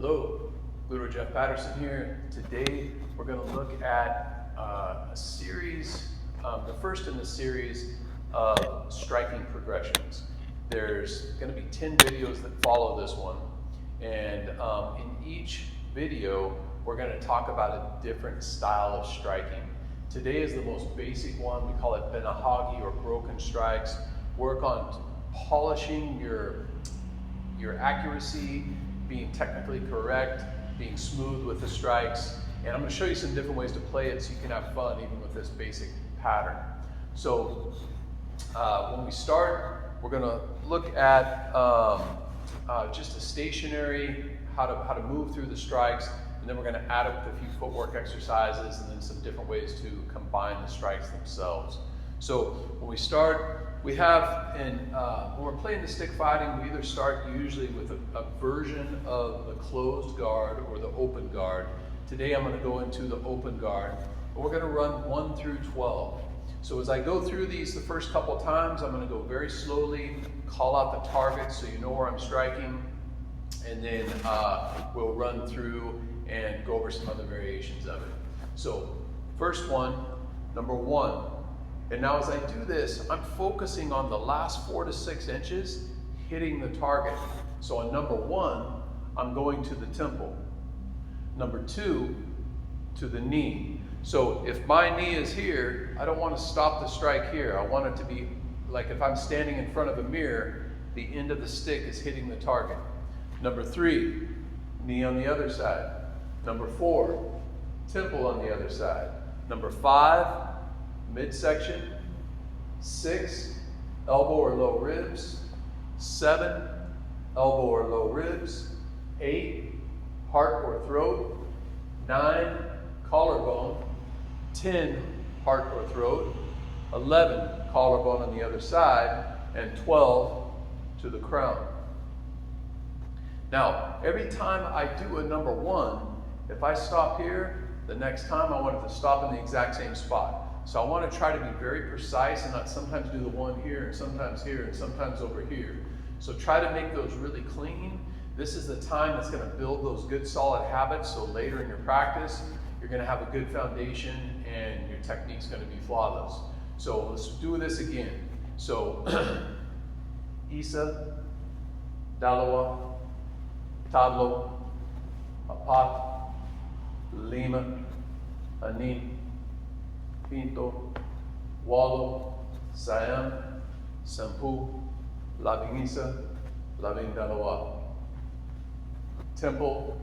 Hello, Ludo Jeff Patterson here. Today we're going to look at a series, the first in the series of striking progressions. There's going to be 10 videos that follow this one, and in each video we're going to talk about a different style of striking. Today is the most basic one. We call it benahagi or broken strikes. Work on polishing your accuracy, being technically correct, being smooth with the strikes, and I'm going to show you some different ways to play it so you can have fun even with this basic pattern. So when we start, we're going to look at just a stationary, how to move through the strikes, and then we're going to add it with a few footwork exercises and then some different ways to combine the strikes themselves. So when we start, we have, when we're playing the stick fighting, we either start usually with a version of the closed guard or the open guard. Today I'm going to go into the open guard, and we're going to run 1 through 12. So as I go through these the first couple times, I'm going to go very slowly, call out the target so you know where I'm striking, and then we'll run through and go over some other variations of it. So first one, number 1. And now as I do this, I'm focusing on the last 4 to 6 inches, hitting the target. So on number 1, I'm going to the temple. Number 2, to the knee. So if my knee is here, I don't want to stop the strike here. I want it to be like if I'm standing in front of a mirror, the end of the stick is hitting the target. Number 3, knee on the other side. Number 4, temple on the other side. Number 5, midsection. 6, elbow or low ribs. 7, elbow or low ribs. 8, heart or throat. 9, collarbone. 10, heart or throat. 11, collarbone on the other side. And 12, to the crown. Now, every time I do a number 1, if I stop here, the next time I want it to stop in the exact same spot. So I want to try to be very precise and not sometimes do the 1 here and sometimes over here. So try to make those really clean. This is the time that's going to build those good solid habits, so later in your practice you're going to have a good foundation and your technique's going to be flawless. So let's do this again. So Isa, Dalawa, Tablo, Apat, Lima, Anin, Pinto, Walo, Siam, Sampu, Labing Isa, Labing Dalawa. Temple,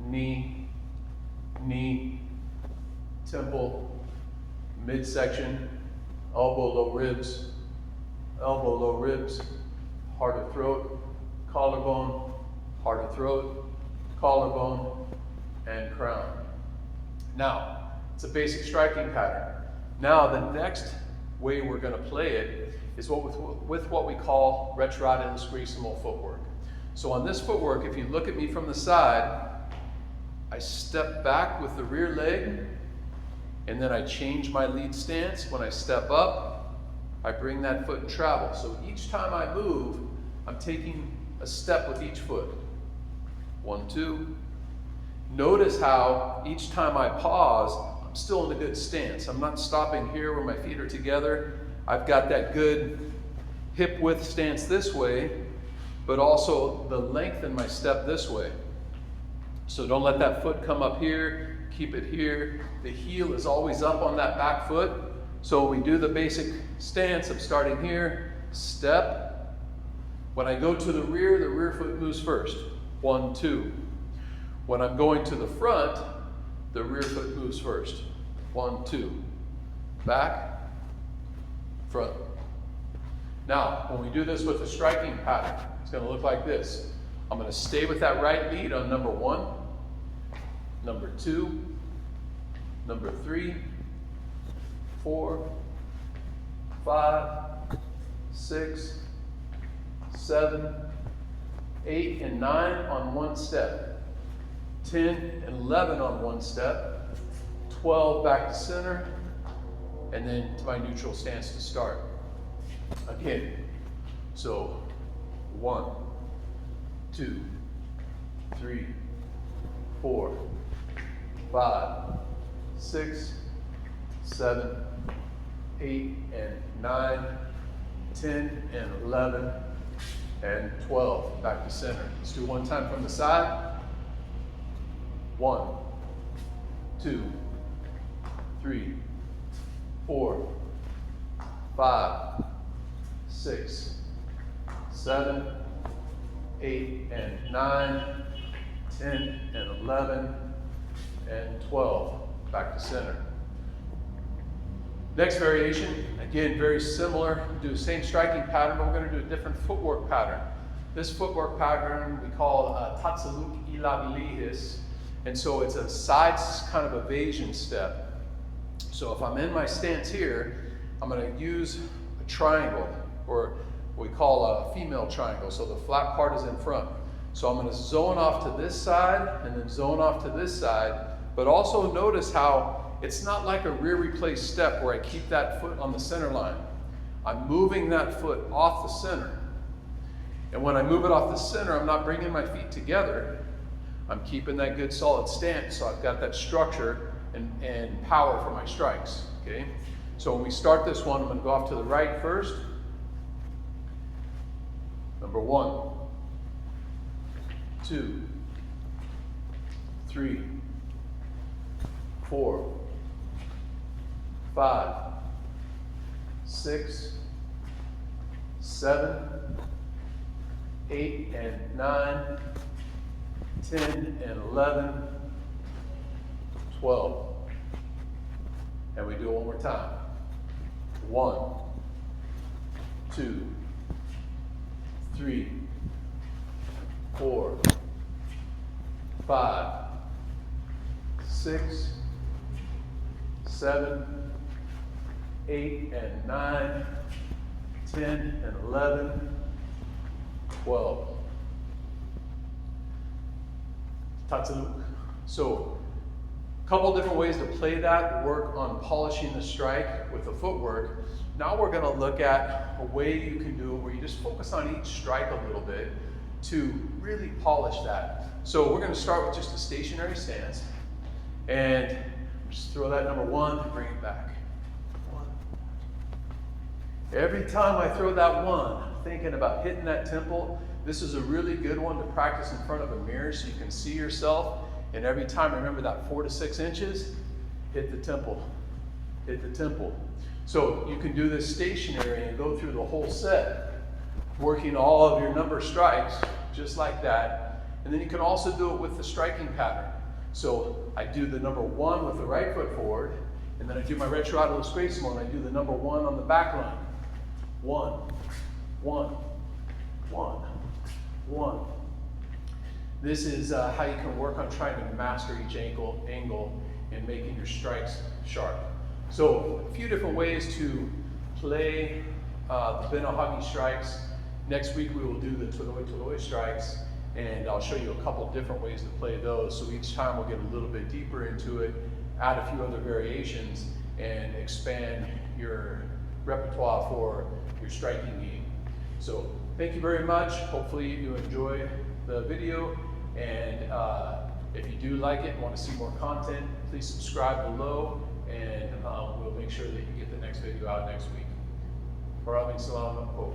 knee, knee, temple, midsection, elbow, low ribs, heart or throat, collarbone, heart or throat, collarbone, and crown. Now, it's a basic striking pattern. Now, the next way we're going to play it is with what we call retirada eskrima footwork. So on this footwork, if you look at me from the side, I step back with the rear leg, and then I change my lead stance. When I step up, I bring that foot and travel. So each time I move, I'm taking a step with each foot. 1, 2. Notice how each time I pause, I'm still in a good stance. I'm not stopping here where my feet are together. I've got that good hip width stance this way, but also the length in my step this way. So don't let that foot come up here, keep it here. The heel is always up on that back foot. So we do the basic stance of starting here, step. When I go to the rear foot moves first. 1, 2. When I'm going to the front, the rear foot moves first. 1, 2. Back, front. Now, when we do this with a striking pattern, it's going to look like this. I'm going to stay with that right lead on number 1, number 2, number 3, 4, 5, 6, 7, 8, and 9 on one step. 10 and 11 on one step. 12 back to center, and then to my neutral stance to start. Again, so 1, 2, 3, 4, 5, 6, 7, 8, and 9, 10, and 11, and 12. Back to center. Let's do one time from the side. 1, 2, 3, 4, 5, 6, 7, 8, and 9, 10, and 11, and 12. Back to center. Next variation, again, very similar. Do the same striking pattern, but we're going to do a different footwork pattern. This footwork pattern we call tatsaluk ilabilis, and so it's a side kind of evasion step. So if I'm in my stance here, I'm going to use a triangle, or what we call a female triangle. So the flat part is in front. So I'm going to zone off to this side and then zone off to this side, but also notice how it's not like a rear replace step where I keep that foot on the center line. I'm moving that foot off the center. And when I move it off the center, I'm not bringing my feet together. I'm keeping that good solid stance, so I've got that structure and power for my strikes, okay? So when we start this one, I'm gonna go off to the right first. Number 1, 2, 3, 4, 5, 6, 7, 8, and 9, 10, and 11, 12. And we do it one more time. 1, 2, 3, 4, 5, 6, 7, 8, and 9, 10, and 11, 12. Tatsaluk. So, a couple different ways to play that, work on polishing the strike with the footwork. Now we're going to look at a way you can do it where you just focus on each strike a little bit to really polish that. So we're going to start with just a stationary stance, and just throw that number 1 and bring it back. 1. Every time I throw that 1, I'm thinking about hitting that temple. This is a really good one to practice in front of a mirror so you can see yourself. And every time, remember that 4 to 6 inches, hit the temple, hit the temple. So you can do this stationary and go through the whole set, working all of your number strikes, just like that. And then you can also do it with the striking pattern. So I do the number 1 with the right foot forward, and then I do my retroado eskrima, and I do the number 1 on the back line. 1, 1, 1, 1. This is how you can work on trying to master each angle and making your strikes sharp. So a few different ways to play the Benohagi strikes. Next week we will do the Toloi strikes, and I'll show you a couple different ways to play those. So each time we'll get a little bit deeper into it, add a few other variations, and expand your repertoire for your striking game. So thank you very much. Hopefully you enjoy the video, and if you do like it and want to see more content, please subscribe below, and we'll make sure that you get the next video out next week. Maraming salamat po.